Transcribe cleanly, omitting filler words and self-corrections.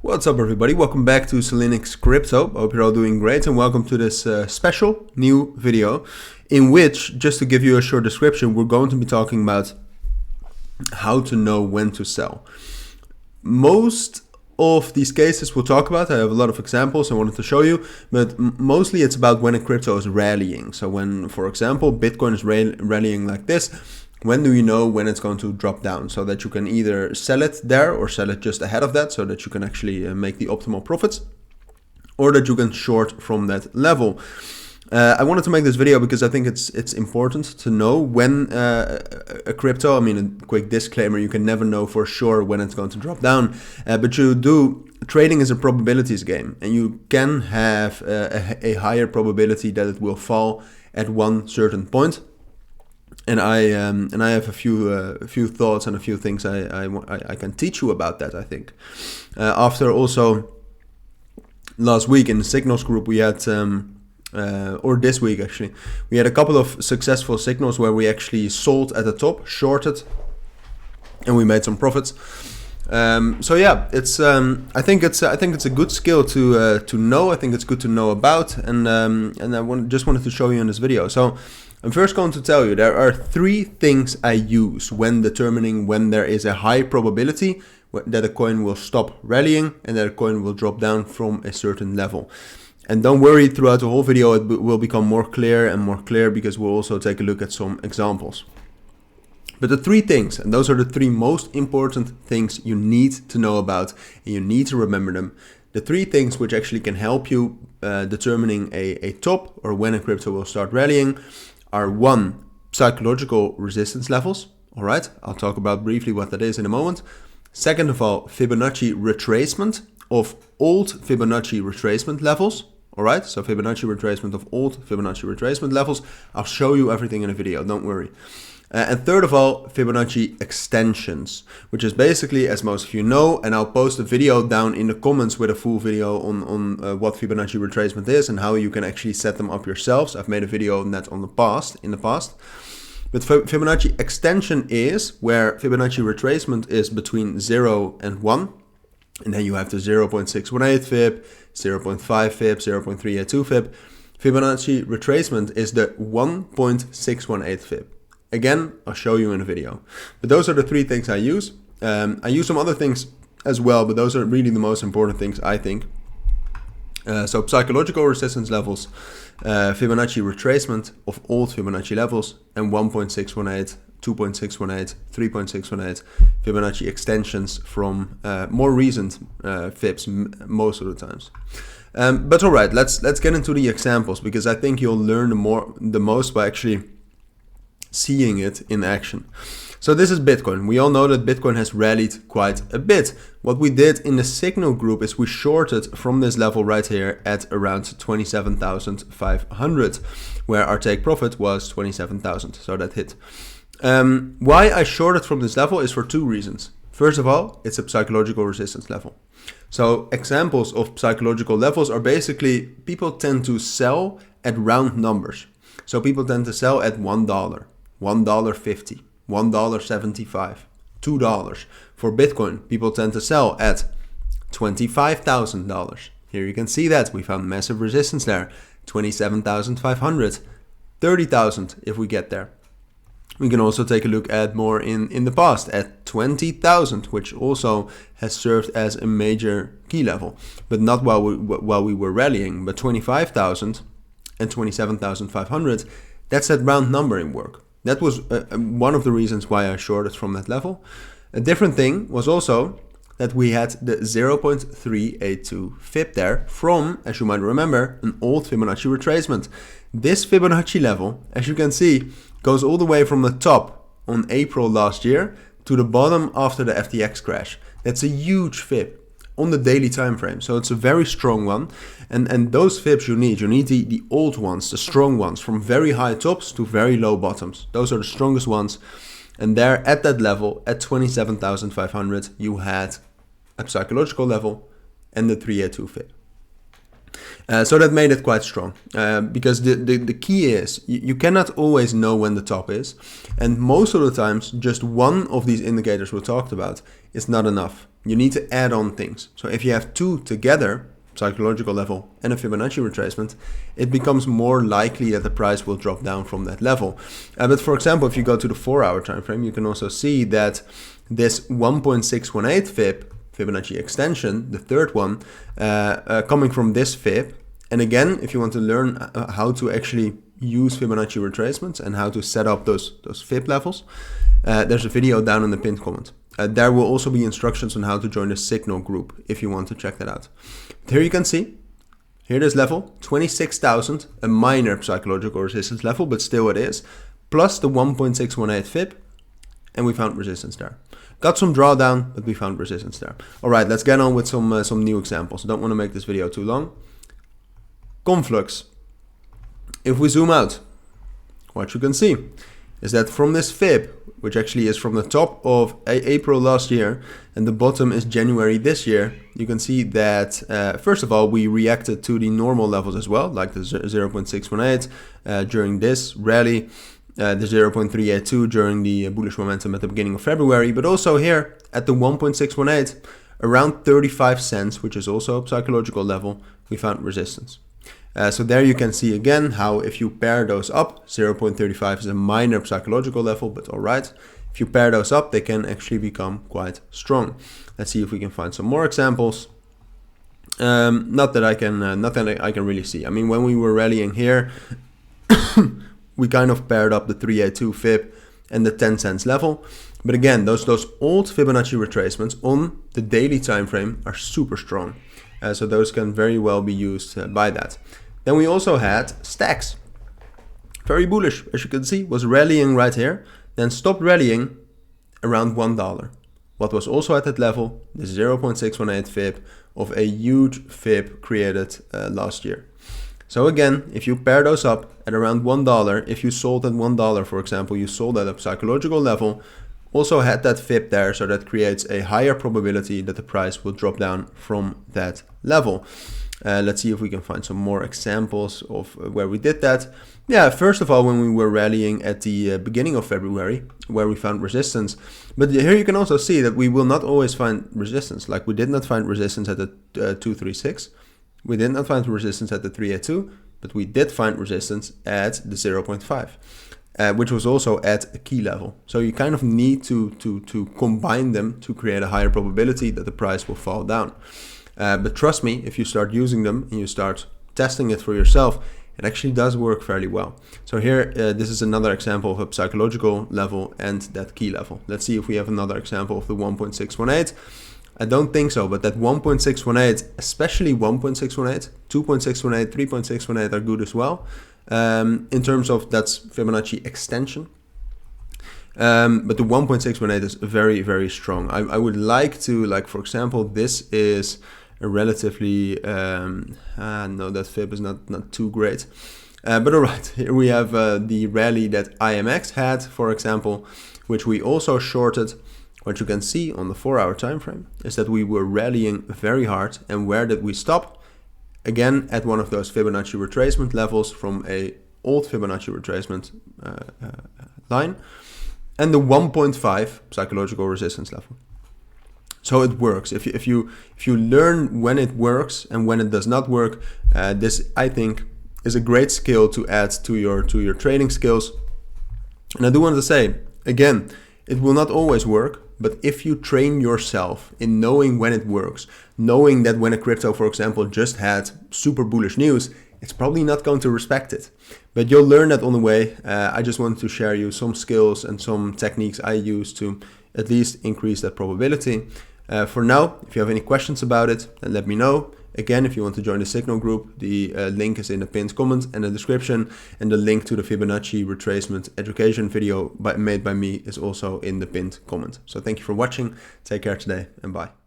What's up everybody, welcome back to Cilinix Crypto. Hope you're all doing great and welcome to this special new video in which, just to give you a short description, we're going to be talking about how to know when to sell. Most of these cases we'll talk about, I have a lot of examples I wanted to show you, but mostly it's about when a crypto is rallying. So when, for example, Bitcoin is rallying like this, when do you know when it's going to drop down, so that you can either sell it there or sell it just ahead of that so that you can actually make the optimal profits, or that you can short from that level. I wanted to make this video because I think it's important to know when a crypto, I mean, a quick disclaimer, you can never know for sure when it's going to drop down, but you do. Trading is a probabilities game, and you can have a higher probability that it will fall at one certain point. And I have a few thoughts and a few things I can teach you about that. I think after also last week in the signals group we had or this week actually we had a couple of successful signals where we actually sold at the top, shorted, and we made some profits. So yeah, it's I think it's a good skill to know. I think it's good to know about, and I just wanted to show you in this video. So I'm first going to tell you there are three things I use when determining when there is a high probability that a coin will stop rallying and that a coin will drop down from a certain level. And don't worry, throughout the whole video it will become more clear and more clear, because we'll also take a look at some examples. But the three things, and those are the three most important things you need to know about, and you need to remember them. The three things which actually can help you determining a top or when a crypto will start rallying are: one, psychological resistance levels. All right, I'll talk about briefly what that is in a moment. Second of all, Fibonacci retracement of old Fibonacci retracement levels. All right, so Fibonacci retracement of old Fibonacci retracement levels. I'll show you everything in a video, don't worry. And third of all, Fibonacci extensions, which is basically, as most of you know, and I'll post a video down in the comments with a full video on what Fibonacci retracement is and how you can actually set them up yourselves. I've made a video on that in the past. But Fibonacci extension is where Fibonacci retracement is between 0 and 1. And then you have the 0.618 fib, 0.5 fib, 0.382 fib. Fibonacci retracement is the 1.618 fib. Again, I'll show you in a video. But those are the three things I use. I use some other things as well, but those are really the most important things, I think. So psychological resistance levels, Fibonacci retracement of old Fibonacci levels, and 1.618, 2.618, 3.618 Fibonacci extensions from more recent fibs most of the times. But all right, let's get into the examples, because I think you'll learn the most by actually seeing it in action. So this is Bitcoin. We all know that Bitcoin has rallied quite a bit. What we did in the signal group is we shorted from this level right here at around 27,500, where our take profit was 27,000. So that hit. Why I shorted from this level is for two reasons. First of all, it's a psychological resistance level. So examples of psychological levels are basically people tend to sell at round numbers. So people tend to sell at $1, $1.50, $1.75, $2. For Bitcoin, people tend to sell at $25,000. Here you can see that we found massive resistance there. 27,500, 30,000 if we get there. We can also take a look at more in the past at 20,000, which also has served as a major key level, but not while we were rallying. But 25,000 and 27,500, that's that round number in work. That was one of the reasons why I shorted from that level. A different thing was also that we had the 0.382 fib there from, as you might remember, an old Fibonacci retracement. This Fibonacci level, as you can see, goes all the way from the top on April last year to the bottom after the FTX crash. That's a huge fib on the daily time frame, so it's a very strong one. And those fibs you need the old ones, the strong ones, from very high tops to very low bottoms. Those are the strongest ones. And there at that level, at 27,500, you had a psychological level and the 382 fib. So that made it quite strong, because the key is you cannot always know when the top is, and most of the times just one of these indicators we talked about is not enough. You need to add on things. So if you have two together, psychological level and a Fibonacci retracement, it becomes more likely that the price will drop down from that level. But for example, if you go to the 4-hour time frame, you can also see that this 1.618 fib Fibonacci extension, the third one, coming from this fib. And again, if you want to learn how to actually use Fibonacci retracements and how to set up those fib levels, there's a video down in the pinned comment. There will also be instructions on how to join the Signal group if you want to check that out. But here you can see, here this level, 26,000, a minor psychological resistance level, but still it is, plus the 1.618 fib, and we found resistance there. Got some drawdown, but we found resistance there. All right, let's get on with some new examples. I don't want to make this video too long. Conflux. If we zoom out, what you can see is that from this fib, which actually is from the top of April last year and the bottom is January this year, you can see that first of all, we reacted to the normal levels as well, like the 0.618 during this rally, the 0.382 during the bullish momentum at the beginning of February, but also here at the 1.618, around 35 cents, which is also a psychological level, we found resistance. So there you can see again how if you pair those up, 0.35 is a minor psychological level, but all right. If you pair those up, they can actually become quite strong. Let's see if we can find some more examples. Not that I can really see. I mean, when we were rallying here, we kind of paired up the 382 fib and the 10 cents level. But again, those old Fibonacci retracements on the daily time frame are super strong. So those can very well be used by that. Then we also had stacks. Very bullish, as you can see, was rallying right here, then stopped rallying around $1. What was also at that level, the 0.618 fib of a huge fib created last year. So again, if you pair those up at around $1, if you sold at $1, for example, you sold at a psychological level, also had that fib there, so that creates a higher probability that the price will drop down from that level. Let's see if we can find some more examples of where we did that. Yeah, first of all, when we were rallying at the beginning of February, where we found resistance. But here you can also see that we will not always find resistance. Like we did not find resistance at the 236. We did not find resistance at the 382, but we did find resistance at the 0.5, which was also at a key level. So you kind of need to combine them to create a higher probability that the price will fall down. But trust me, if you start using them and you start testing it for yourself, it actually does work fairly well. So here, this is another example of a psychological level and that key level. Let's see if we have another example of the 1.618. I don't think so, but that 1.618, especially 1.618, 2.618, 3.618 are good as well. In terms of that's Fibonacci extension. But the 1.618 is very, very strong. I would like to, like, for example, this is a relatively, no, that fib is not too great. But all right, here we have the rally that IMX had, for example, which we also shorted. What you can see on the 4-hour time frame is that we were rallying very hard. And where did we stop? Again, at one of those Fibonacci retracement levels from a old Fibonacci retracement line, and the 1.5 psychological resistance level. So it works. If you learn when it works and when it does not work, this I think is a great skill to add to your trading skills. And I do want to say again, it will not always work. But if you train yourself in knowing when it works, knowing that when a crypto, for example, just had super bullish news, it's probably not going to respect it. But you'll learn that on the way. I just wanted to share you some skills and some techniques I use to at least increase that probability. For now, if you have any questions about it, then let me know. Again, if you want to join the Signal group, the link is in the pinned comment and the description, and the link to the Fibonacci retracement education video made by me is also in the pinned comment. So thank you for watching, take care today, and bye.